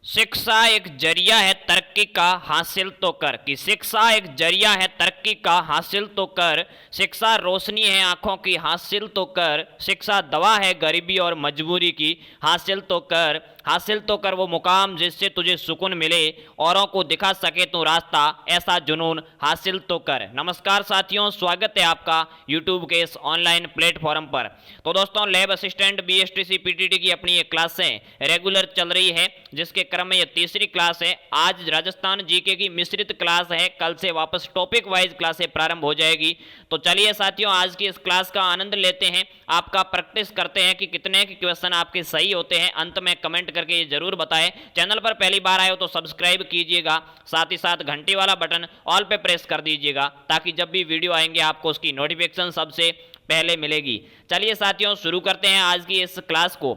शिक्षा एक जरिया है तरक्की का हासिल तो कर। कि शिक्षा एक जरिया है तरक्की का हासिल तो कर। शिक्षा रोशनी है आंखों की हासिल तो कर। शिक्षा दवा है गरीबी और मजबूरी की हासिल तो कर। हासिल तो कर वो मुकाम जिससे तुझे सुकून मिले, औरों को दिखा सके तू रास्ता, ऐसा जुनून हासिल तो कर। नमस्कार साथियों, स्वागत है आपका यूट्यूब के इस ऑनलाइन प्लेटफॉर्म पर। तो दोस्तों, लैब असिस्टेंट बीएसटीसी पीटीटी की अपनी ये क्लासें रेगुलर चल रही है, जिसके क्रम में ये तीसरी क्लास है। आज राजस्थान जीके की मिश्रित क्लास है, कल से वापस टॉपिक वाइज क्लासें प्रारंभ हो जाएगी। तो चलिए साथियों, आज की इस क्लास का आनंद लेते हैं, आपका प्रैक्टिस करते हैं कि कितने के क्वेश्चन आपके सही होते हैं। अंत में कमेंट करके ये जरूर बताएं। चैनल पर पहली बार आए हो तो सब्सक्राइब कीजिएगा, साथ ही साथ घंटी वाला बटन ऑल पे प्रेस कर दीजिएगा, ताकि जब भी वीडियो आएंगे आपको उसकी नोटिफिकेशन सबसे पहले मिलेगी। चलिए साथियों, शुरू करते हैं आज की इस क्लास को।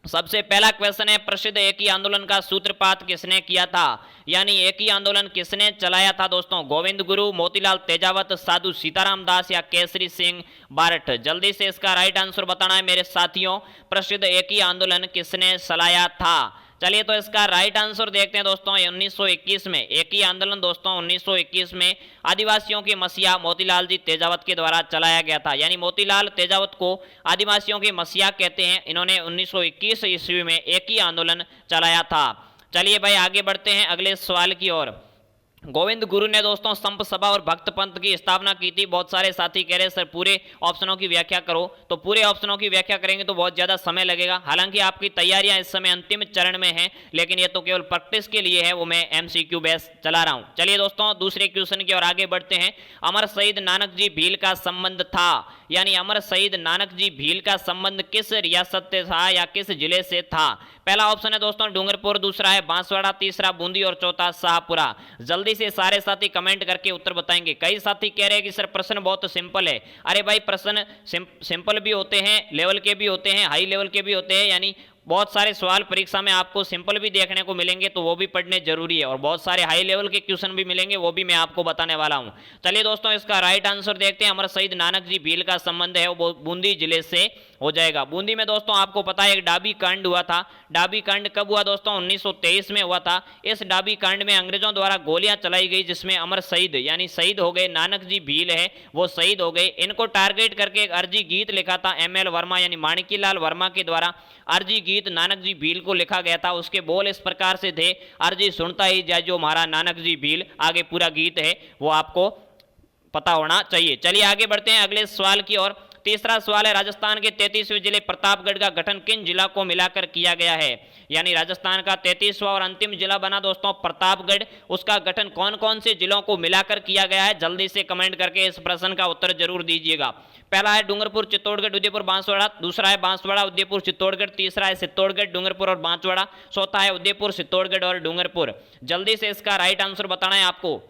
सबसे पहला क्वेश्चन है, प्रसिद्ध एकी आंदोलन का सूत्रपात किसने किया था? यानी एकी आंदोलन किसने चलाया था दोस्तों? गोविंद गुरु, मोतीलाल तेजावत, साधु सीताराम दास या केसरी सिंह बारठ? जल्दी से इसका राइट आंसर बताना है मेरे साथियों। प्रसिद्ध एकी आंदोलन किसने चलाया था? चलिए तो इसका राइट आंसर देखते हैं दोस्तों। 1921 में एक ही आंदोलन दोस्तों 1921 में आदिवासियों की मसीहा मोतीलाल जी तेजावत के द्वारा चलाया गया था। यानी मोतीलाल तेजावत को आदिवासियों की मसीहा कहते हैं। इन्होंने 1921 ईस्वी में एक ही आंदोलन चलाया था। चलिए भाई, आगे बढ़ते हैं अगले सवाल की ओर। गोविंद गुरु ने दोस्तों संप सभा और भक्त पंथ की स्थापना की थी। बहुत सारे साथी कह रहे सर पूरे ऑप्शनों की व्याख्या करो, तो पूरे ऑप्शनों की व्याख्या करेंगे तो बहुत ज्यादा समय लगेगा। हालांकि आपकी तैयारियां इस समय अंतिम चरण में हैं, लेकिन ये तो केवल प्रैक्टिस के लिए है, वो मैं एमसीक्यू बेस चला रहा हूं। चलिए दोस्तों, दूसरे क्वेश्चन की ओर आगे बढ़ते हैं। अमर शहीद नानक जी भील का संबंध था। यानी अमर शहीद नानक जी भील का संबंध किस रियासत से था या किस जिले से था? पहला ऑप्शन है दोस्तों डूंगरपुर, दूसरा है बांसवाड़ा, तीसरा बूंदी और चौथा शाहपुरा। जल्दी से सारे साथी कमेंट करके उत्तर बताएंगे। कई साथी कह रहे हैं कि सर प्रश्न बहुत सिंपल है। अरे भाई, प्रश्न सिंपल भी होते हैं, लेवल के भी होते हैं, हाई लेवल के भी होते हैं। यानी बहुत सारे सवाल परीक्षा में आपको सिंपल भी देखने को मिलेंगे, तो वो भी पढ़ने जरूरी है, और बहुत सारे हाई लेवल के क्वेश्चन भी मिलेंगे, वो भी मैं आपको बताने वाला हूं। चलिए दोस्तों, इसका राइट आंसर देखते हैं। अमर शहीद नानक जी भील का संबंध है वो बूंदी जिले से हो जाएगा। बूंदी में दोस्तों आपको पता है एक डाबी कांड हुआ था। डाबी कांड कब हुआ दोस्तों? 1923 में हुआ था। इस डाबी कांड में अंग्रेजों द्वारा गोलियां चलाई गई, जिसमें अमर शहीद यानी शहीद हो गए नानक जी भील है, वो शहीद हो गए। इनको टारगेट करके एक अर्जी गीत लिखा था एमएल वर्मा यानी माणिक्यलाल वर्मा के द्वारा। अर्जी गीत नानक जी भील को लिखा गया था। उसके बोल इस प्रकार से थे, अर्जी सुनता ही जाए जो हमारा नानक जी भील। आगे पूरा गीत है, वो आपको पता होना चाहिए। चलिए आगे बढ़ते हैं अगले सवाल की ओर। तीसरा सवाल है, राजस्थान के 33वें जिले प्रतापगढ़ का गठन किन जिला को मिलाकर किया गया है? यानी राजस्थान का 33वां और अंतिम जिला बना दोस्तों प्रतापगढ़। उसका गठन कौन कौन से जिलों को मिलाकर किया गया है? जल्दी से कमेंट करके इस प्रश्न का उत्तर जरूर दीजिएगा। पहला है डूंगरपुर, चित्तौड़गढ़, उदयपुर, बांसवाड़ा। दूसरा है बांसवाड़ा, उदयपुर, चित्तौड़गढ़। तीसरा है चित्तौड़गढ़, डूंगरपुर और बांसवाड़ा। चौथा है उदयपुर, चित्तौड़गढ़ और डूंगरपुर। जल्दी से इसका राइट आंसर बताना है आपको।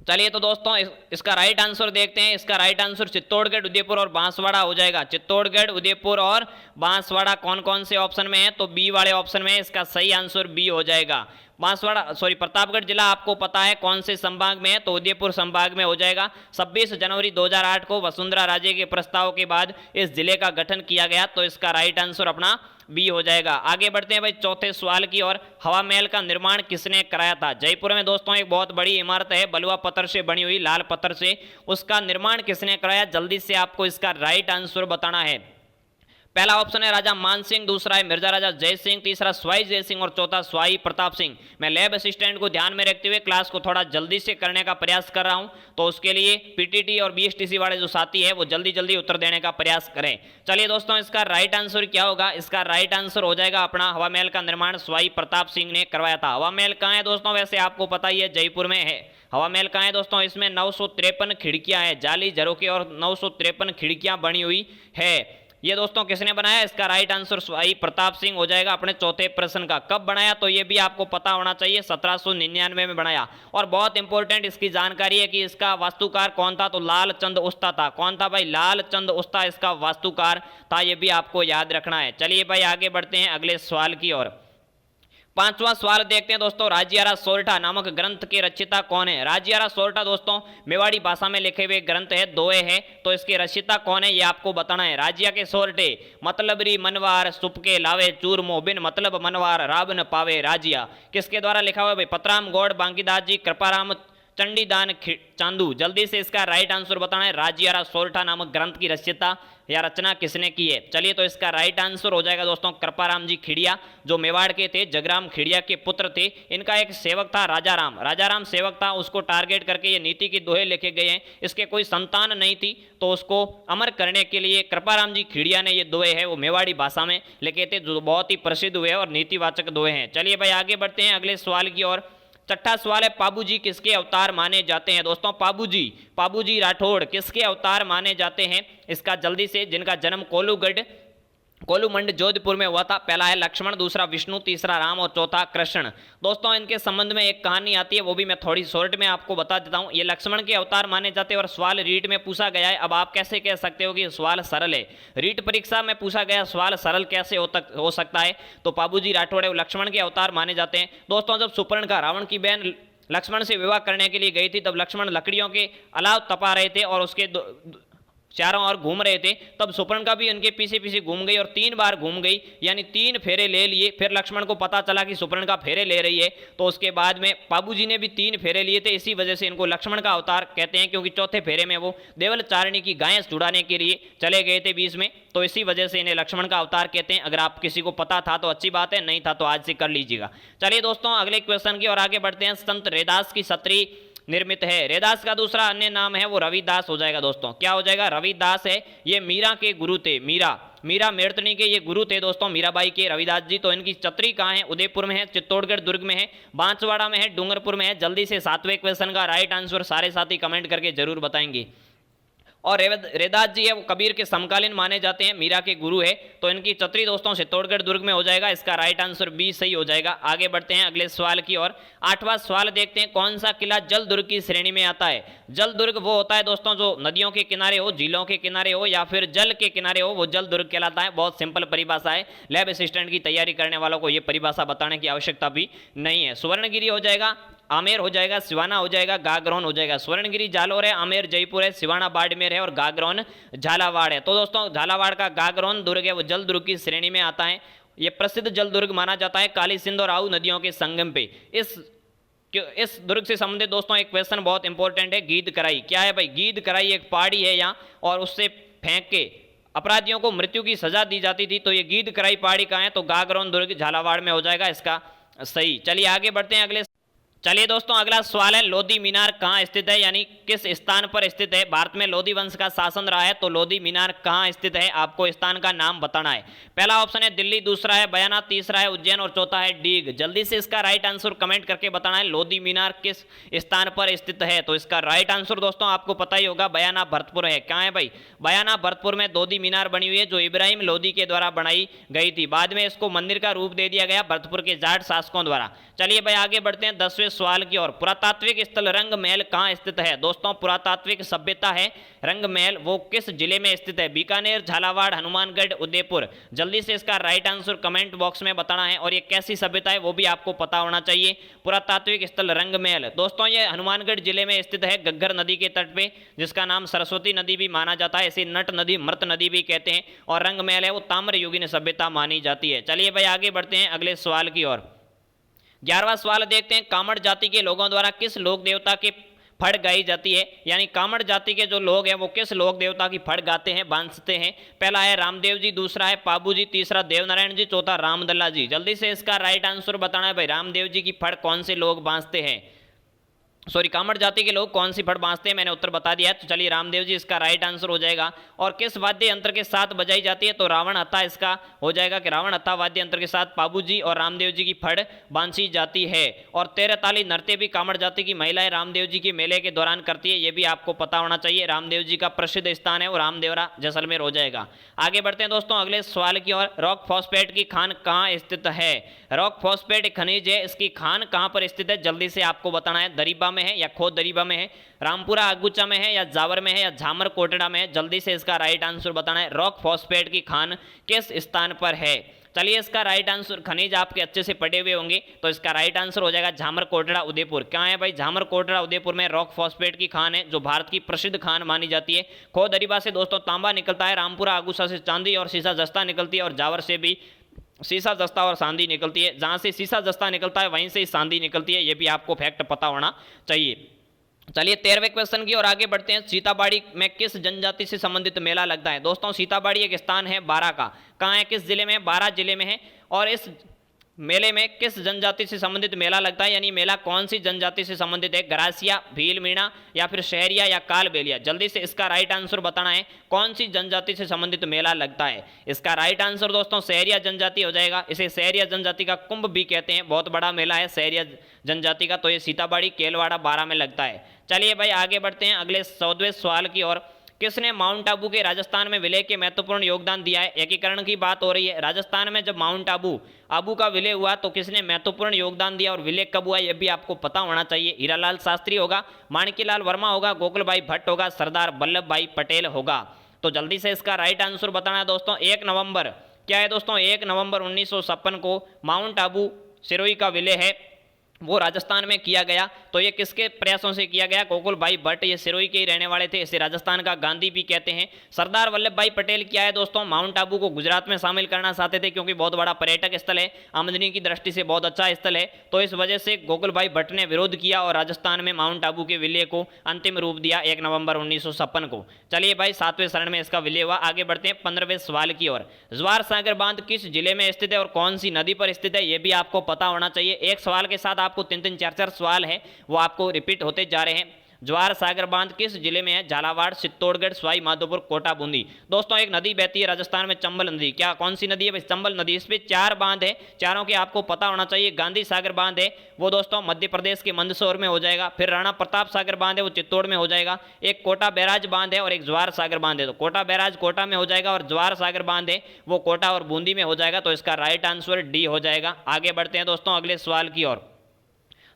चलिए तो दोस्तों, इसका राइट आंसर देखते हैं। इसका राइट आंसर चित्तौड़गढ़, उदयपुर और बांसवाड़ा हो जाएगा। चित्तौड़गढ़, उदयपुर और बांसवाड़ा कौन कौन से ऑप्शन में है? तो बी वाले ऑप्शन में इसका सही आंसर बी हो जाएगा। प्रतापगढ़ जिला आपको पता है कौन से संभाग में है? तो उदयपुर संभाग में हो जाएगा। 26 जनवरी 2008 को वसुंधरा राजे के प्रस्ताव के बाद इस जिले का गठन किया गया, तो इसका राइट आंसर अपना बी हो जाएगा। आगे बढ़ते हैं भाई चौथे सवाल की ओर। हवा महल का निर्माण किसने कराया था? जयपुर में दोस्तों एक बहुत बड़ी इमारत है, बलुआ पत्थर से बनी हुई, लाल पत्थर से। उसका निर्माण किसने कराया? जल्दी से आपको इसका राइट आंसर बताना है। पहला ऑप्शन है राजा मान सिंह, दूसरा है मिर्जा राजा जय सिंह, तीसरा स्वाई जय सिंह और चौथा स्वाई प्रताप सिंह। मैं लैब असिस्टेंट को ध्यान में रखते हुए क्लास को थोड़ा जल्दी से करने का प्रयास कर रहा हूं, तो उसके लिए पीटीटी और बीएसटीसी वाले जो साथी है वो जल्दी जल्दी उत्तर देने का प्रयास करें। चलिए दोस्तों, इसका राइट आंसर क्या होगा? इसका राइट आंसर हो जाएगा अपना हवा महल का निर्माण स्वाई प्रताप सिंह ने करवाया था। हवा महल कहाँ है दोस्तों? वैसे आपको पता ही है जयपुर में है। हवा महल कहाँ है दोस्तों? इसमें 953 खिड़कियां हैं, जाली झरोखे और 953 खिड़कियां बनी हुई है। ये दोस्तों किसने बनाया? इसका राइट आंसर स्वाई प्रताप सिंह हो जाएगा अपने चौथे प्रश्न का। कब बनाया? तो ये भी आपको पता होना चाहिए, 1799 में बनाया। और बहुत इंपॉर्टेंट इसकी जानकारी है कि इसका वास्तुकार कौन था? तो लाल चंद उस्ता था। कौन था भाई? लाल चंद उस्ता इसका वास्तुकार था, ये भी आपको याद रखना है। चलिए भाई आगे बढ़ते हैं अगले सवाल की ओर। पांचवा सवाल देखते हैं दोस्तों, राजियारा सोरठा नामक ग्रंथ के रचयिता कौन है? राजियारा सोरठा दोस्तों मेवाड़ी भाषा में लिखे हुए ग्रंथ है, दोहे हैं, तो इसके रचयिता कौन है ये आपको बताना है। राजिया के सोरठे मतलब री मनवार सुपके लावे चूरमो बिन मतलब मनवार राब न पावे राजिया, किसके द्वारा लिखा हुआ है भाई? पतराम गौड़ बांकीदास जी, कृपाराम चंडीदान चांदू। जल्दी से इसका राइट आंसर बताना है। राजियारा सोरठा नामक ग्रंथ की रचयिता या रचना किसने की है? चलिए तो इसका राइट आंसर हो जाएगा दोस्तों कृपाराम जी खिड़िया, जो मेवाड़ के थे, जगराम खिड़िया के पुत्र थे। इनका एक सेवक था राजाराम, राजाराम सेवक था, उसको टारगेट करके ये नीति के दोहे लिखे गए हैं। इसके कोई संतान नहीं थी, तो उसको अमर करने के लिए कृपाराम जी खिड़िया ने ये दोहे है वो मेवाड़ी भाषा में लिखे थे, जो बहुत ही प्रसिद्ध हुए और नीतिवाचक दोहे हैं। चलिए भाई आगे बढ़ते हैं अगले सवाल की ओर। छठा सवाल है, पाबूजी किसके अवतार माने जाते हैं? दोस्तों पाबूजी राठौड़ किसके अवतार माने जाते हैं? इसका जल्दी से, जिनका जन्म कोलूमंड जोधपुर में हुआ था। पहला है लक्ष्मण, दूसरा विष्णु, तीसरा राम और चौथा कृष्ण। दोस्तों इनके संबंध में एक कहानी आती है, वो भी मैं थोड़ी शॉर्ट में आपको बता देता हूं। ये लक्ष्मण के अवतार माने जाते हैं और सवाल रीट में पूछा गया है। अब आप कैसे कह सकते हो कि सवाल सरल है? रीट परीक्षा में पूछा गया सवाल सरल कैसे हो सकता है? तो पाबूजी राठौड़ है वो लक्ष्मण के अवतार माने जाते हैं। दोस्तों जब सुपर्णखा रावण की बहन लक्ष्मण से विवाह करने के लिए गई थी, तब लक्ष्मण लकड़ियों के अलाव तपा रहे थे और उसके चारों ओर घूम रहे थे। तब सुपर्णखा भी उनके पीछे पीछे घूम गई और 3 बार घूम गई, यानी 3 फेरे ले लिए। फिर लक्ष्मण को पता चला कि सुपर्णखा फेरे ले रही है, तो उसके बाद में पाबूजी ने भी 3 फेरे लिए थे। इसी वजह से इनको लक्ष्मण का अवतार कहते हैं, क्योंकि चौथे फेरे में वो देवल चारिणी की गायें छुड़ाने के लिए चले गए थे बीच में, तो इसी वजह से इन्हें लक्ष्मण का अवतार कहते हैं। अगर आप किसी को पता था तो अच्छी बात है, नहीं था तो आज से कर लीजिएगा। चलिए दोस्तों अगले क्वेश्चन की ओर आगे बढ़ते हैं। संत रैदास की सत्री निर्मित है। रैदास का दूसरा अन्य नाम है वो रविदास हो जाएगा। दोस्तों क्या हो जाएगा? रविदास है। ये मीरा के गुरु थे, मीरा मेड़तनी के ये गुरु थे दोस्तों, मीराबाई के रविदास जी। तो इनकी छतरी कहाँ है? उदयपुर में है, चित्तौड़गढ़ दुर्ग में है, बांसवाड़ा में है, डूंगरपुर में है। जल्दी से 7वें क्वेश्चन का राइट आंसर सारे साथी कमेंट करके जरूर बताएंगे। और रैदास जी है वो कबीर के समकालीन माने जाते हैं, मीरा के गुरु है। तो इनकी छतरी दोस्तों चित्तौड़गढ़ दुर्ग में हो जाएगा। इसका राइट आंसर बी सही हो जाएगा। आगे बढ़ते हैं अगले सवाल की ओर। 8वां सवाल देखते हैं, कौन सा किला जल दुर्ग की श्रेणी में आता है? जल दुर्ग वो होता है दोस्तों जो नदियों के किनारे हो, झीलों के किनारे हो या फिर जल के किनारे हो, वो जल दुर्ग कहलाता है। बहुत सिंपल परिभाषा है, लैब असिस्टेंट की तैयारी करने वालों को ये परिभाषा बताने की आवश्यकता भी नहीं है। सुवर्णगिरी हो जाएगा, आमेर हो जाएगा, सिवाना हो जाएगा, गागरोन हो जाएगा। स्वर्णगिरी जालोर है, आमेर जयपुर है, सिवाना बाड़मेर है और गागरोन झालावाड़ है। तो दोस्तों झालावाड़ का गागरोन दुर्ग है वो जल दुर्ग की श्रेणी में आता है। ये प्रसिद्ध जल दुर्ग माना जाता है काली सिंध और आऊ नदियों के संगम पे। इस दुर्ग से संबंधित दोस्तों एक क्वेश्चन बहुत इंपॉर्टेंट है, गीद कराई क्या है भाई? गीद कराई एक पहाड़ी है यहाँ, और उससे फेंक के अपराधियों को मृत्यु की सजा दी जाती थी। तो ये गीद कराई पहाड़ी कहाँ है? तो गागरोन दुर्ग झालावाड़ में हो जाएगा इसका सही। चलिए आगे बढ़ते हैं अगले। चलिए दोस्तों अगला सवाल है, लोधी मीनार कहाँ स्थित है, यानी किस स्थान पर स्थित है? भारत में लोधी वंश का शासन रहा है, तो लोधी मीनार कहाँ स्थित है आपको स्थान का नाम बताना है। पहला ऑप्शन है दिल्ली, दूसरा है बयाना, तीसरा है उज्जैन और चौथा है डीग। जल्दी से इसका राइट आंसर कमेंट करके बताना है, लोधी मीनार किस स्थान पर स्थित है। तो इसका राइट आंसर दोस्तों आपको पता ही होगा, बयाना भरतपुर है। क्या है भाई? बयाना भरतपुर में लोधी मीनार बनी हुई है, जो इब्राहिम लोधी के द्वारा बनाई गई थी। बाद में इसको मंदिर का रूप दे दिया गया भरतपुर के जाट शासकों द्वारा। चलिए भाई आगे बढ़ते हैं 10वें सवाल की ओर। पुरातात्विक स्थल रंग महल कहाँ स्थित है? दोस्तों पुरातात्विक सभ्यता है रंग महल, वो किस जिले में स्थित है? बीकानेर, झालावाड़, हनुमानगढ़, उदयपुर। जल्दी से इसका राइट आंसर कमेंट बॉक्स में बताना है, और ये कैसी सभ्यता है वो भी आपको पता होना चाहिए। पुरातात्विक स्थल रंग महल दोस्तों ये हनुमानगढ़ जिले में स्थित है, घग्गर नदी के तट पे, जिसका नाम सरस्वती नदी भी माना जाता है, इसे नट नदी, मृत नदी भी कहते हैं। और रंग महल है वो ताम्र युगीन सभ्यता मानी जाती है। चलिए भाई आगे बढ़ते हैं अगले सवाल की ओर। 11वां सवाल देखते हैं, कामड़ जाति के लोगों द्वारा किस लोक देवता के फड़ गाई जाती है? यानी कामड़ जाति के जो लोग हैं वो किस लोक देवता की फड़ गाते हैं, बांधते हैं? पहला है रामदेव जी, दूसरा है पाबू जी, तीसरा देवनारायण जी, चौथा रामदल्ला जी। जल्दी से इसका राइट आंसर बताना है भाई, रामदेव जी की फड़ कौन से लोग बांधते हैं? सॉरी, कामड़ जाति के लोग कौन सी फड़ बांधते हैं, मैंने उत्तर बता दिया है। तो चलिए रामदेव जी इसका राइट आंसर हो जाएगा। और किस वाद्य यंत्र के साथ बजाई जाती है? तो रावण हत्था इसका हो जाएगा कि रावण हत्था वाद्य यंत्र के साथ पाबू जी और रामदेव जी की फड़ बांधी जाती है। और 13 ताली नृत्य भी कामड़ जाति की महिलाएं रामदेव जी के मेले के दौरान करती है, ये भी आपको पता होना चाहिए। रामदेव जी का प्रसिद्ध स्थान है वो रामदेवरा जैसलमेर हो जाएगा। आगे बढ़ते हैं दोस्तों अगले सवाल की ओर। रॉक फॉस्फेट की खान कहाँ स्थित है? रॉक फॉस्फेट एक खनिज है, इसकी खान कहाँ पर स्थित है? जल्दी से आपको बताना है, दरीबा में है या खोद दरीबा में है, रामपुरा अगुचा में है या जावर में है या झामर कोटड़ा में है? जल्दी से इसका राइट आंसर बताना है, रॉक फॉस्फेट की खान किस स्थान पर है? चलिए इसका राइट आंसर, खनिज आपके अच्छे से पढ़े हुए होंगे, तो इसका राइट आंसर हो जाएगा झामर कोटड़ा उदयपुर। क्या है भाई, झामर कोटड़ा उदयपुर में रॉक फॉस्फेट की खान है, जो भारत की प्रसिद्ध खान मानी जाती है। खो दरीबा से दोस्तों तांबा निकलता है, रामपुरा आगूसा से चांदी और सीसा जस्ता निकलती है, और जावर से भी सीसा जस्ता और चांदी निकलती है। जहां से सीसा जस्ता निकलता है वहीं से ही चांदी निकलती है, ये भी आपको फैक्ट पता होना चाहिए। चलिए 13वें क्वेश्चन की ओर आगे बढ़ते हैं। सीताबाड़ी में किस जनजाति से संबंधित मेला लगता है? दोस्तों सीताबाड़ी एक स्थान है बारा का, कहाँ है, किस जिले में? बारा जिले में है। और इस मेले में किस जनजाति से संबंधित मेला लगता है, यानी मेला कौन सी जनजाति से संबंधित है? गरासिया, भील मीणा या फिर शहरिया या कालबेलिया? जल्दी से इसका राइट आंसर बताना है, कौन सी जनजाति से संबंधित मेला लगता है। इसका राइट आंसर दोस्तों शहरिया जनजाति हो जाएगा। इसे शहरिया जनजाति का कुंभ भी कहते हैं, बहुत बड़ा मेला है शहरिया जनजाति का। तो ये सीताबाड़ी केलवाड़ा बारा में लगता है। चलिए भाई आगे बढ़ते हैं अगले 14वें सवाल की ओर। किसने माउंट आबू के राजस्थान में विलय के महत्वपूर्ण योगदान दिया है? एकीकरण की बात हो रही है। राजस्थान में जब माउंट आबू का विलय हुआ तो किसने महत्वपूर्ण योगदान दिया और विलय कब हुआ, यह भी आपको पता होना चाहिए। हीरालाल शास्त्री होगा, माणिक्यलाल वर्मा होगा, गोकुल भाई भट्ट होगा, सरदार वल्लभ भाई पटेल होगा। तो जल्दी से इसका राइट आंसर बताना है दोस्तों। 1 नवंबर, क्या है दोस्तों, 1 नवंबर 1956 को माउंट आबू सिरोही का विलय है वो राजस्थान में किया गया। तो ये किसके प्रयासों से किया गया? गोकुल भाई भट्ट, ये सिरोही के ही रहने वाले थे, इसे राजस्थान का गांधी भी कहते हैं। सरदार वल्लभ भाई पटेल क्या है दोस्तों, माउंट आबू को गुजरात में शामिल करना चाहते थे, क्योंकि बहुत बड़ा पर्यटक स्थल है, आमदनी की दृष्टि से बहुत अच्छा स्थल है। तो इस वजह से गोकुल भाई भट्ट ने विरोध किया और राजस्थान में माउंट आबू के विलय को अंतिम रूप दिया 1 नवंबर 1956 को। चलिए भाई 7वें चरण में इसका विलय हुआ। आगे बढ़ते हैं 15वें सवाल की ओर। जवार सागर बांध किस जिले में स्थित है और कौन सी नदी पर स्थित है, यह भी आपको पता होना चाहिए। एक सवाल के साथ आपको 3-3, 4-4 सवाल है वो आपको रिपीट होते जा रहे हैं। ज्वार सागर बांध किस जिले में है? झालावाड़, चित्तौड़गढ़, सवाई माधोपुर, कोटा, बूंदी। दोस्तों एक नदी बहती है राजस्थान में, चंबल नदी। क्या कौन सी नदी है भाई? चंबल नदी। इस पे 4 बांध है, चारों के आपको पता होना चाहिए। गांधी सागर बांध है वो दोस्तों मध्य प्रदेश के मंदसौर में हो जाएगा। फिर राणा प्रताप सागर बांध है वो चित्तौड़ में हो जाएगा। एक कोटा बैराज बांध है और एक ज्वार सागर बांध है। तो कोटा बैराज कोटा में हो जाएगा और ज्वार सागर बांध है वो कोटा और बूंदी में हो जाएगा। तो इसका राइट आंसर डी हो जाएगा। आगे बढ़ते हैं दोस्तों अगले सवाल की ओर।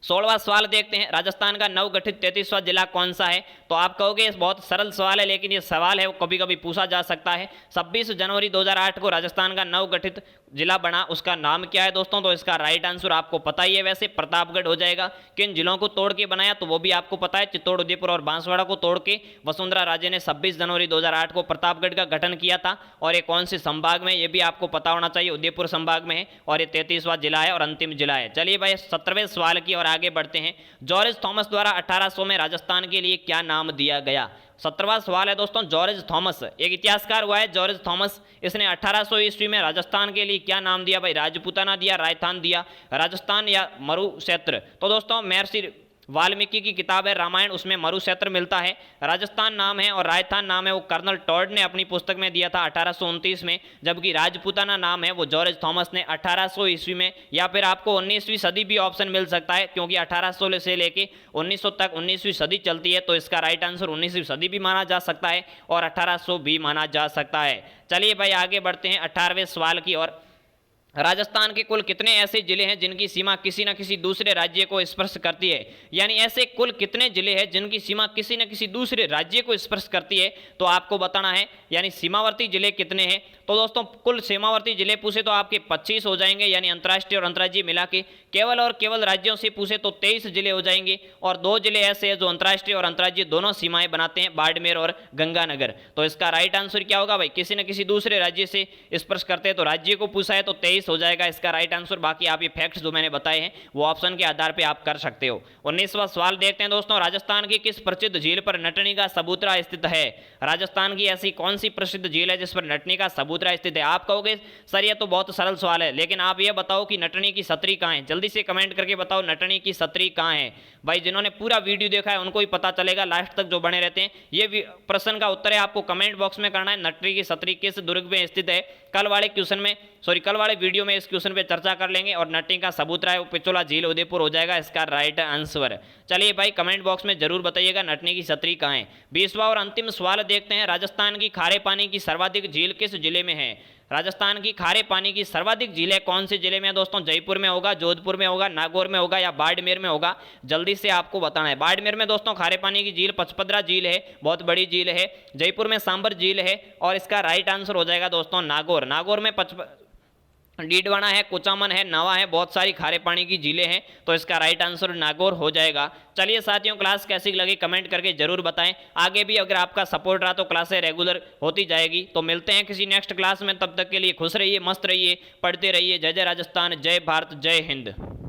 16वां सवाल देखते हैं। राजस्थान का नवगठित 33वां जिला कौन सा है? तो आप कहोगे बहुत सरल सवाल है, लेकिन ये सवाल है वो कभी कभी पूछा जा सकता है। 26 जनवरी 2008 को राजस्थान का नवगठित जिला बना, उसका नाम क्या है दोस्तों? तो इसका राइट आंसर आपको पता ही है वैसे, प्रतापगढ़ हो जाएगा। किन जिलों को तोड़ के बनाया तो वो भी आपको पता है, चित्तौड़, उदयपुर और बांसवाड़ा को तोड़ के वसुंधरा राजे ने 26 जनवरी 2008 को प्रतापगढ़ का गठन किया था। और ये कौन से संभाग में, ये भी आपको पता होना चाहिए, उदयपुर संभाग में है और ये 33वां जिला है और अंतिम जिला है। चलिए भाई 17वें सवाल की ओर आगे बढ़ते हैं। जॉर्ज थॉमस द्वारा 1800 में राजस्थान के लिए क्या नाम दिया गया? 17वां सवाल है दोस्तों। जॉर्ज थॉमस एक इतिहासकार हुआ है, जॉर्ज थॉमस। इसने 1800 ईस्वी में राजस्थान के लिए क्या नाम दिया भाई? राजपूताना दिया, राजस्थान दिया, राजस्थान या मरुक्षेत्र? तो दोस्तों महर्षि वाल्मीकि की किताब है रामायण, उसमें मरुक्षेत्र मिलता है। राजस्थान नाम है और राजस्थान नाम है वो कर्नल टॉड ने अपनी पुस्तक में दिया था 1829 में, जबकि राजपूताना नाम है वो जॉर्ज थॉमस ने 1800 ईस्वी में, या फिर आपको 19वीं सदी भी ऑप्शन मिल सकता है, क्योंकि 1800 से लेके 1900 तक 19वीं सदी चलती है। तो इसका राइट आंसर 19वीं सदी भी माना जा सकता है और 1800 भी माना जा सकता है। चलिए भाई आगे बढ़ते हैं 18वें सवाल की ओर। राजस्थान के कुल कितने ऐसे जिले हैं जिनकी सीमा किसी न किसी दूसरे राज्य को स्पर्श करती है? यानी ऐसे कुल कितने जिले हैं जिनकी सीमा किसी न किसी दूसरे राज्य को स्पर्श करती है, तो आपको बताना है। यानी सीमावर्ती जिले कितने हैं? तो दोस्तों कुल सीमावर्ती जिले पूछे तो आपके 25 हो जाएंगे, यानी अंतर्राष्ट्रीय और अंतर्राज्यीय मिला के। केवल और केवल राज्यों से पूछे तो 23 जिले हो जाएंगे। और 2 जिले ऐसे हैं जो अंतर्राष्ट्रीय और अंतर्राज्यीय दोनों सीमाएं बनाते हैं, बाड़मेर और गंगानगर। तो इसका राइट आंसर क्या होगा भाई? किसी न किसी दूसरे राज्य से स्पर्श करते हैं, तो राज्य को पूछा है तो 23 हो जाएगा इसका राइट आंसर। बाकी आप ये फैक्ट्स जो मैंने बताए हैं वो ऑप्शन के आधार पे आप कर सकते हो। 19वां सवाल देखते हैं दोस्तों। राजस्थान की किस प्रसिद्ध झील पर नटनी का सबूतरा स्थित है? राजस्थान की ऐसी कौन सी प्रसिद्ध झील है जिस पर नटनी का सबूतरा स्थित है? आप कहोगे सर ये तो बहुत सरल सवाल है, लेकिन आप ये बताओ कि नटनी की सतरी कहाँ है? जल्दी से कमेंट करके बताओ नटनी की सतरी कहाँ है। भाई जिन्होंने पूरा वीडियो देखा है उनको ही पता चलेगा, लास्ट तक जो बने रहते हैं। ये प्रश्न का उत्तर है आपको कमेंट बॉक्स में करना है। नटनी की सतरी किस दुर्ग में स्थित है? कल वाले वीडियो में इस क्वेश्चन पे चर्चा कर लेंगे। और नटनी का सबूतरा है वो पिछोला झील, उदयपुर हो जाएगा इसका राइट आंसर। चलिए भाई कमेंट बॉक्स में जरूर बताइएगा नटनी की सतरी कहाँ है। 20वां और अंतिम सवाल देखते हैं। राजस्थान की खारे पानी की सर्वाधिक झील किस जिले में है? राजस्थान की खारे पानी की सर्वाधिक झीलें कौन से जिले में है दोस्तों? जयपुर में होगा, जोधपुर में होगा, नागौर में होगा या बाड़मेर में होगा? जल्दी से आपको बताना है। बाड़मेर में दोस्तों खारे पानी की झील पचपदरा झील है, बहुत बड़ी झील है। जयपुर में सांबर झील है और इसका राइट आंसर हो जाएगा दोस्तों नागौर। नागौर में डीडवाना है, कुचामन है, नावा है, बहुत सारी खारे पानी की झीलें हैं, तो इसका राइट आंसर नागौर हो जाएगा। चलिए साथियों, क्लास कैसी लगी कमेंट करके जरूर बताएं। आगे भी अगर आपका सपोर्ट रहा तो क्लासें रेगुलर होती जाएगी। तो मिलते हैं किसी नेक्स्ट क्लास में, तब तक के लिए खुश रहिए, मस्त रहिए, पढ़ते रहिए। जय जय राजस्थान, जय भारत, जय हिंद।